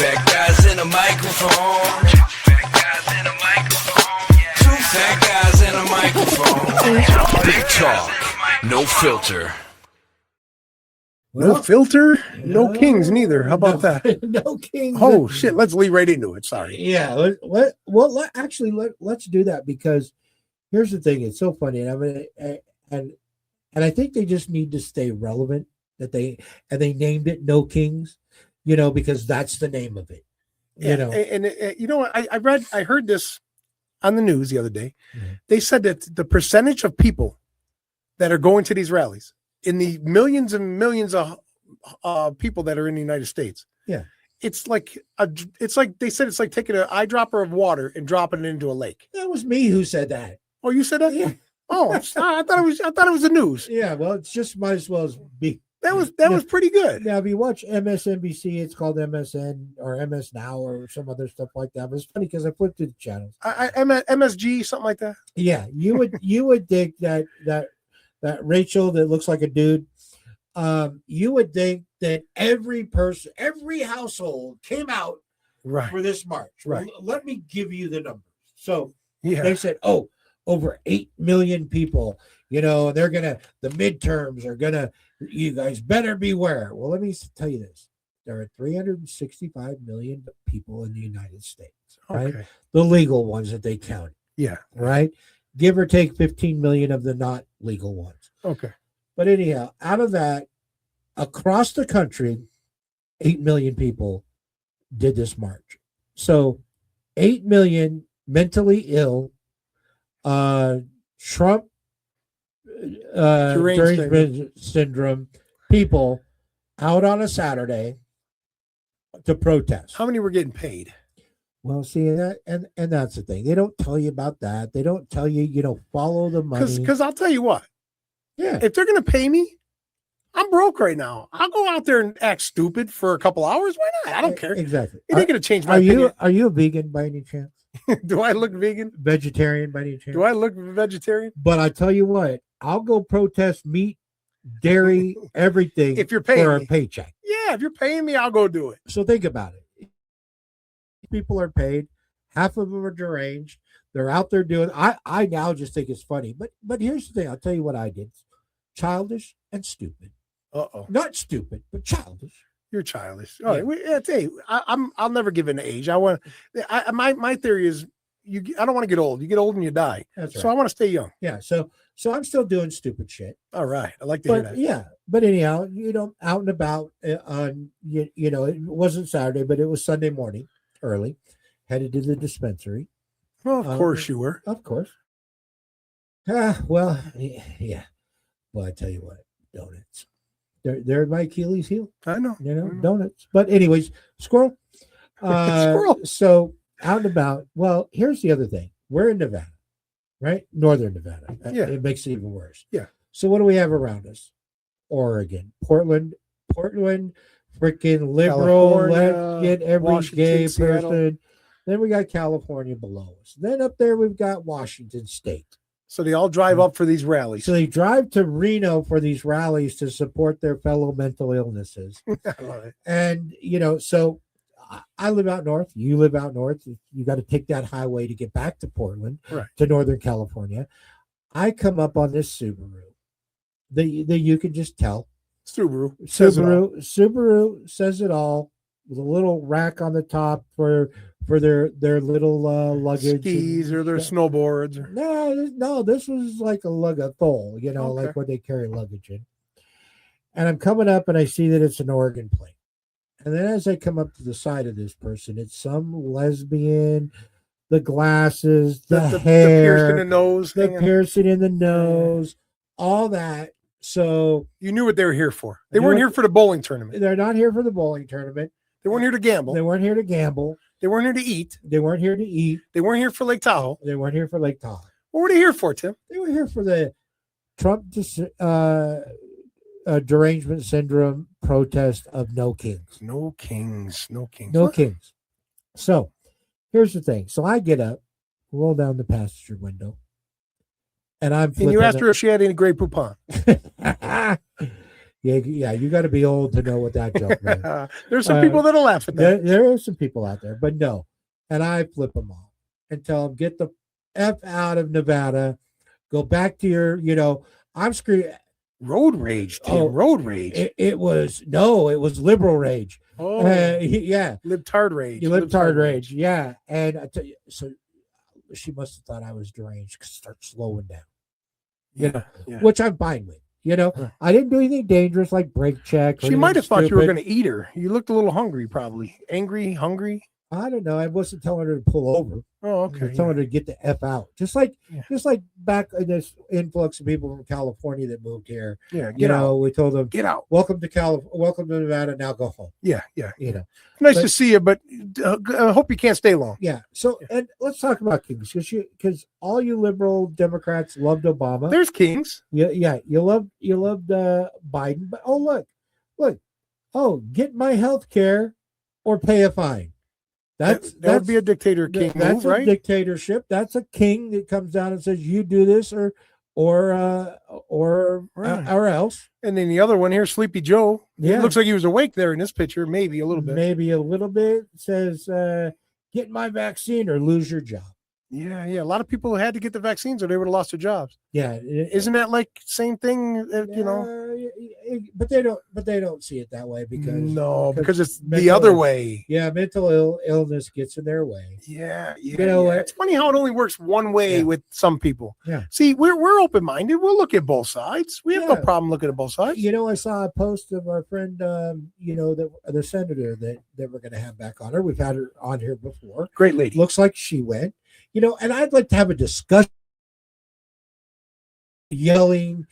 fat guys in a microphone. Two fat guys in a microphone. Two fat guys in a microphone. Big talk, no filter. No filter, no kings neither. How about that? No kings. Oh shit! Let's lead right into it. Sorry. Yeah. Let's do that, because here's the thing. It's so funny, and I think they just need to stay relevant. They named it No Kings, because that's the name of it. And you know what? I heard this on the news the other day. Mm-hmm. They said that the percentage of people that are going to these rallies, in the millions and millions of people that are in the United States, it's like they said it's like taking an eyedropper of water and dropping it into a lake. That was me who said that. Oh, you said that? Yeah. Oh, I thought it was the news. Yeah. Well, it's just might as well as be. That was pretty good. Now, if you watch MSNBC, it's called MSN or MS Now or some other stuff like that. But it's funny because I flipped through the channels. MSG, something like that. Yeah, you would think that Rachel that looks like a dude. You would think that every person, every household came out for this march. Right. Let me give you the numbers. So they said, over 8 million people. The midterms are gonna. You guys better beware. Well, let me tell you this: there are 365 million people in the United States, right? Okay. The legal ones that they count. Yeah. Right. Give or take 15 million of the not legal ones. Okay. But anyhow, out of that, across the country, 8 million people did this march. So 8 million mentally ill, Trump derangement syndrome people out on a Saturday to protest. How many were getting paid? Well, see that, and that's the thing. They don't tell you about that. They don't tell you, follow the money. Because I'll tell you what. Yeah. If they're gonna pay me, I'm broke right now. I'll go out there and act stupid for a couple hours. Why not? I don't care. Exactly. It ain't gonna change my opinion. Are you a vegan by any chance? Do I look vegan? Vegetarian by any chance? Do I look vegetarian? But I tell you what, I'll go protest meat, dairy, everything if you're paying for me. a paycheck. Yeah, if you're paying me, I'll go do it. So think about it. People are paid. Half of them are deranged. They're out there doing. I now just think it's funny. But here's the thing. I'll tell you what I did. Childish and stupid. Not stupid, but childish. You're childish. All right. Hey, I'll never give an age. My theory is I don't want to get old. You get old and you die. That's right. So I want to stay young. Yeah. So I'm still doing stupid shit. All right. I like to hear that. Yeah. But anyhow, out and about on it wasn't Saturday, but it was Sunday morning, early, headed to the dispensary. Well, of course you were. Of course. Well, yeah. Well, I tell you what, donuts. They're my Achilles heel. I know. Donuts. But anyways, squirrel. Squirrel. So out and about. Well, here's the other thing. We're in Nevada, right? Northern Nevada. Yeah. It makes it even worse. Yeah. So what do we have around us? Oregon, Portland, freaking liberal. Let's get every Washington, gay Seattle. person. Then we got California below us. Then up there we've got Washington State. So they all drive up for these rallies. So they drive to Reno for these rallies to support their fellow mental illnesses. I love it. And, so I live out north. You live out north. You got to take that highway to get back to Portland, right, to Northern California. I come up on this Subaru. The you can just tell. Subaru says it all. With a little rack on the top for their little luggage, skis or their snowboards. No, this was like a thole, like what they carry luggage in. And I'm coming up and I see that it's an Oregon plate. And then as I come up to the side of this person, it's some lesbian, the glasses, the hair, piercing in the nose, piercing in the nose, all that. So you knew what they were here for. They weren't here for the bowling tournament. They're not here for the bowling tournament. They weren't here to gamble. They weren't here to gamble. They weren't here to eat. They weren't here to eat. They weren't here for Lake Tahoe. They weren't here for Lake Tahoe. What were they here for, Tim? They were here for the Trump derangement syndrome protest of no kings. No kings. No kings. No kings. So here's the thing. So I get up, roll down the passenger window, and you asked her if she had any Grey Poupon. Yeah, you got to be old to know what that joke meant. There's some people that'll laugh at that. There are some people out there, but no. And I flip them off and tell them, get the F out of Nevada. Go back to your, I'm screaming. Road rage, Tim. Road rage. It was liberal rage. Oh, yeah. Libtard rage. Libtard rage. Yeah. And I tell you, so she must have thought I was deranged because start slowing down. Yeah. Which I'm fine with. I didn't do anything dangerous like brake check. She might have thought you were going to eat her. You looked a little hungry, probably. Angry, hungry. I don't know. I wasn't telling her to pull over. Oh, okay. I was telling her to get the F out. Just like back in this influx of people from California that moved here. Yeah. We told them, get out. Welcome to Nevada. Now go home. Yeah. Nice to see you, but I hope you can't stay long. Yeah. So, and let's talk about Kings because all you liberal Democrats loved Obama. There's Kings. Yeah. You loved Biden, but look. Oh, get my health care or pay a fine. That would be a dictator king that's move, right? A dictatorship. That's a king that comes down and says, "You do this, or else." And then the other one here, Sleepy Joe. Yeah, it looks like he was awake there in this picture, maybe a little bit. Says, "Get my vaccine or lose your job." Yeah. A lot of people had to get the vaccines or they would have lost their jobs. Yeah, isn't that like same thing? But they don't see it that way because it's the other way. Yeah, mental illness gets in their way. Yeah. It's funny how it only works one way with some people. Yeah. See, we're open minded. We'll look at both sides. We have no problem looking at both sides. I saw a post of our friend, the senator that we're going to have back on her. We've had her on here before. Great lady. Looks like she went. And I'd like to have a discussion. Yelling,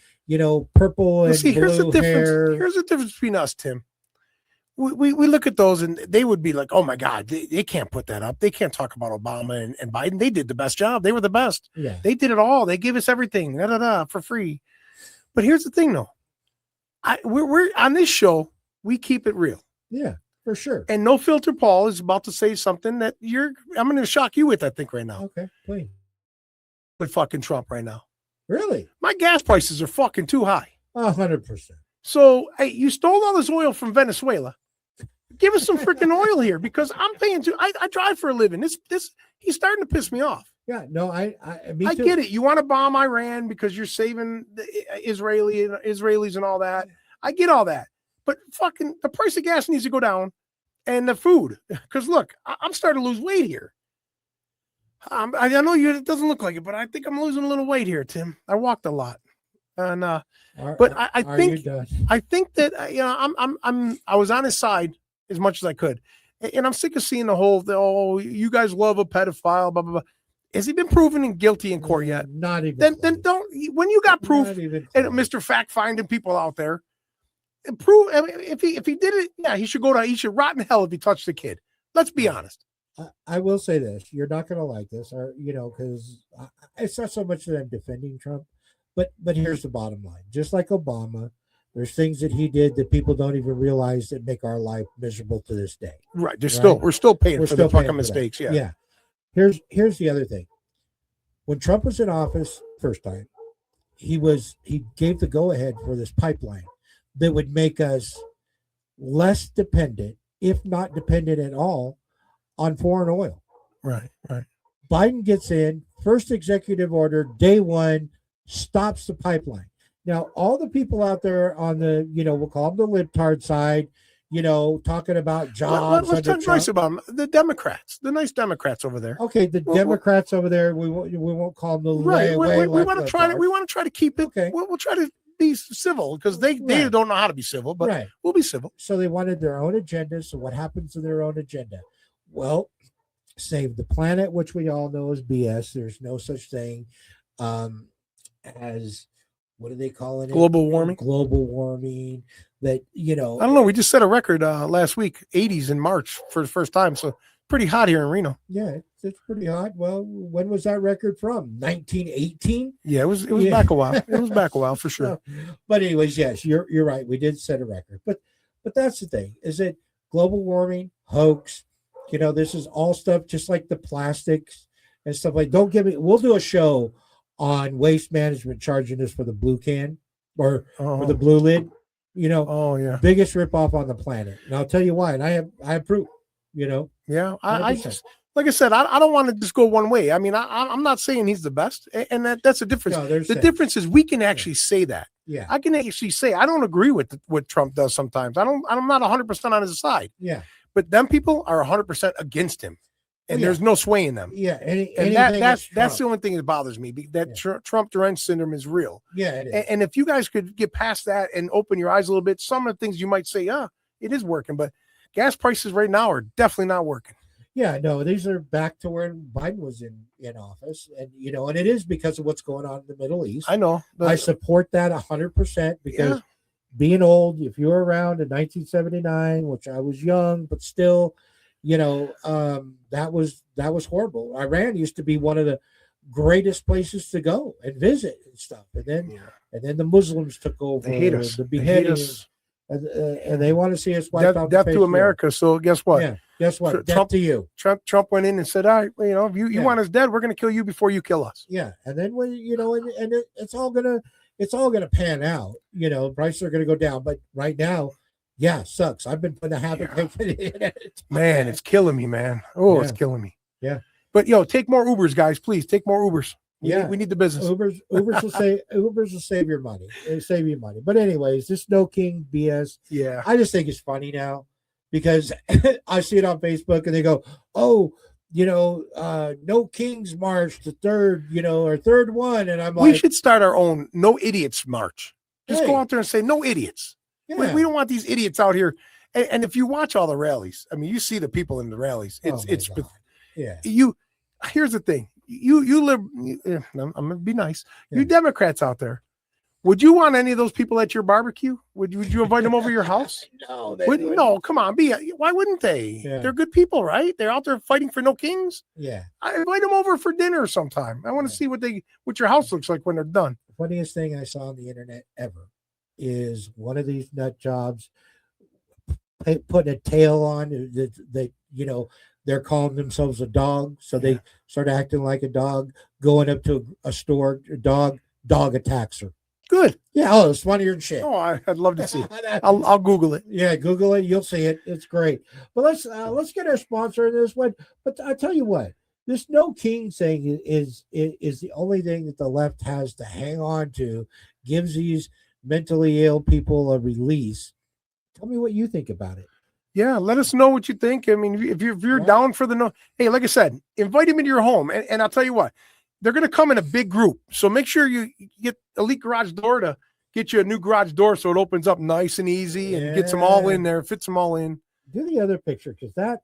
purple and blue hair. Here's the difference between us, Tim. We look at those and they would be like, oh my God, they can't put that up. They can't talk about Obama and Biden. They did the best job. They were the best. Yeah. They did it all. They gave us everything, for free. But here's the thing, though. We're on this show. We keep it real. Yeah, for sure. And No Filter Paul is about to say something that I'm going to shock you with, I think, right now. Okay, please. With fucking Trump right now. Really? My gas prices are fucking too high. 100%. So, hey, you stole all this oil from Venezuela. Give us some freaking oil here because I'm paying too. I drive for a living. This he's starting to piss me off. Yeah, no, I get it. You want to bomb Iran because you're saving the Israelis and all that. I get all that. But fucking the price of gas needs to go down and the food. Because look, I'm starting to lose weight here. I know it doesn't look like it, but I think I'm losing a little weight here, Tim. I walked a lot. And I think that I was on his side as much as I could. And I'm sick of seeing the whole you guys love a pedophile, blah blah blah. Has he been proven guilty in court yet? Not even. Then don't. When you got proof, and Mr. Fact finding people out there, prove. I mean, if he did it, yeah, he should he should rot in hell if he touched the kid. Let's be honest. I will say this: you're not going to like this, or because it's not so much that I'm defending Trump, but here's the bottom line: just like Obama, there's things that he did that people don't even realize that make our life miserable to this day. Right? We're still paying for the fucking mistakes. Yeah. Yeah. Here's the other thing: when Trump was in office first time, he gave the go ahead for this pipeline that would make us less dependent, if not dependent at all, on foreign oil. Right. Biden gets in, first executive order, day one, stops the pipeline. Now, all the people out there on the, we'll call them the libtard side, talking about jobs. Let's talk nice about them. The Democrats, the nice Democrats over there. Okay, the Democrats over there, we won't call them the right. We want to try to. We want to try to keep it. Okay. We'll try to be civil because they don't know how to be civil, but we'll be civil. So they wanted their own agenda. So what happens to their own agenda? Well, save the planet, which we all know is BS. There's no such thing as, what do they call it? Global warming. Global warming. That, I don't know. We just set a record last week, 80s in March for the first time. So pretty hot here in Reno. Yeah, it's pretty hot. Well, when was that record from? 1918? Yeah, it was back a while. It was back a while for sure. But anyways, yes, you're right. We did set a record. But that's the thing, is that global warming, hoax. This is all stuff just like the plastics and stuff like. We'll do a show on waste management charging us for the blue can or the blue lid. You know, Oh yeah, biggest ripoff on the planet. And I'll tell you why. And I have proof. You know, yeah. I 100%. just like I said, I don't want to just go one way. I mean, I'm not saying he's the best, and that's the difference. No, there's the that. difference is we can actually say that. Yeah. I can actually say I don't agree with what Trump does sometimes. I'm not 100% on his side. Yeah. But them people are 100% against him, and yeah. there's no swaying them. Yeah. And that's the only thing that bothers me. That Trump deranged syndrome is real. Yeah. It is. And if you guys could get past that and open your eyes a little bit, some of the things you might say, it is working. But gas prices right now are definitely not working. Yeah, no, these are back to where Biden was in office, and you know, and it is because of what's going on in the Middle East. I know. I support that 100% because being old, if you were around in 1979, which I was young, but still, you know, that was horrible. Iran used to be one of the greatest places to go and visit and stuff, and then the Muslims took over. They hate us. The They hate us. And they want to see us wiped out. Death to America. So guess what? Yeah. Guess what? Death Trump, to you. Trump went in and said, all right, you know, if you want us dead, we're going to kill you before you kill us. Yeah. And then when, you know, and it's all gonna pan out, you know, prices are gonna go down. But right now, yeah, sucks. I've been putting a habit in it. Man, it's killing me, man. Oh, it's killing me. Yeah. But take more Ubers, guys. Please take more Ubers. We need the business. Ubers will save your money. They save you money. But anyways, this No King BS. Yeah. I just think it's funny now because I see it on Facebook and they go, oh, you know, No Kings March, the third, you know, or third one. And I'm like, we should start our own No Idiots March. Just go out there and say no idiots. Yeah. We don't want these idiots out here. And if you watch all the rallies, I mean, you see the people in the rallies. Here's the thing. You live. I'm gonna be nice. Yeah. You Democrats out there, would you want any of those people at your barbecue? Would you invite them over your house? No, no. Come on, why wouldn't they? Yeah. They're good people, right? They're out there fighting for no kings. Yeah, I invite them over for dinner sometime. I want to see what your house looks like when they're done. The funniest thing I saw on the internet ever is one of these nut jobs putting a tail on that you know. They're calling themselves a dog, so they start acting like a dog, going up to a store, dog attacks her. Good. Yeah, oh, it's funnier than shit. Oh, I'd love to see it. I'll Google it. Yeah, Google it. You'll see it. It's great. But let's get our sponsor in this one. But I tell you what, this No King thing is the only thing that the left has to hang on to, gives these mentally ill people a release. Tell me what you think about it. Yeah, let us know what you think. I mean, if you're down for the no, hey, like I said, invite them into your home, and I'll tell you what, they're going to come in a big group. So make sure you get Elite Garage Door to get you a new garage door so it opens up nice and easy and gets them all in there, fits them all in. Do the other picture because that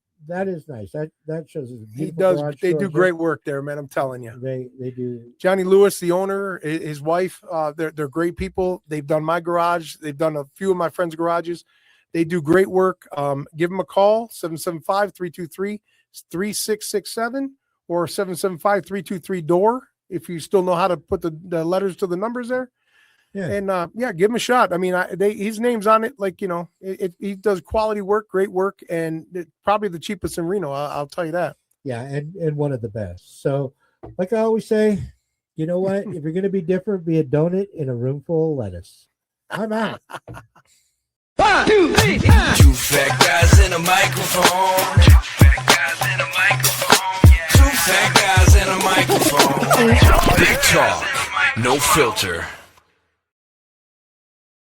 is nice. That shows us. He does. They do great work there, man. I'm telling you. They do. Johnny Lewis, the owner, his wife, they're great people. They've done my garage. They've done a few of my friends' garages. They do great work. Give them a call, 775-323-3667 or 775-323-DOOR if you still know how to put the letters to the numbers there. Yeah. And, give him a shot. I mean, his name's on it. Like, you know, he does quality work, great work, and probably the cheapest in Reno. I'll tell you that. Yeah, and one of the best. So, like I always say, you know what? If you're going to be different, be a donut in a room full of lettuce. I'm out. 1, 2, 3, 2 fat guys in a microphone. 2 fat guys in a microphone. 2 fat guys in a microphone. Big talk, no filter.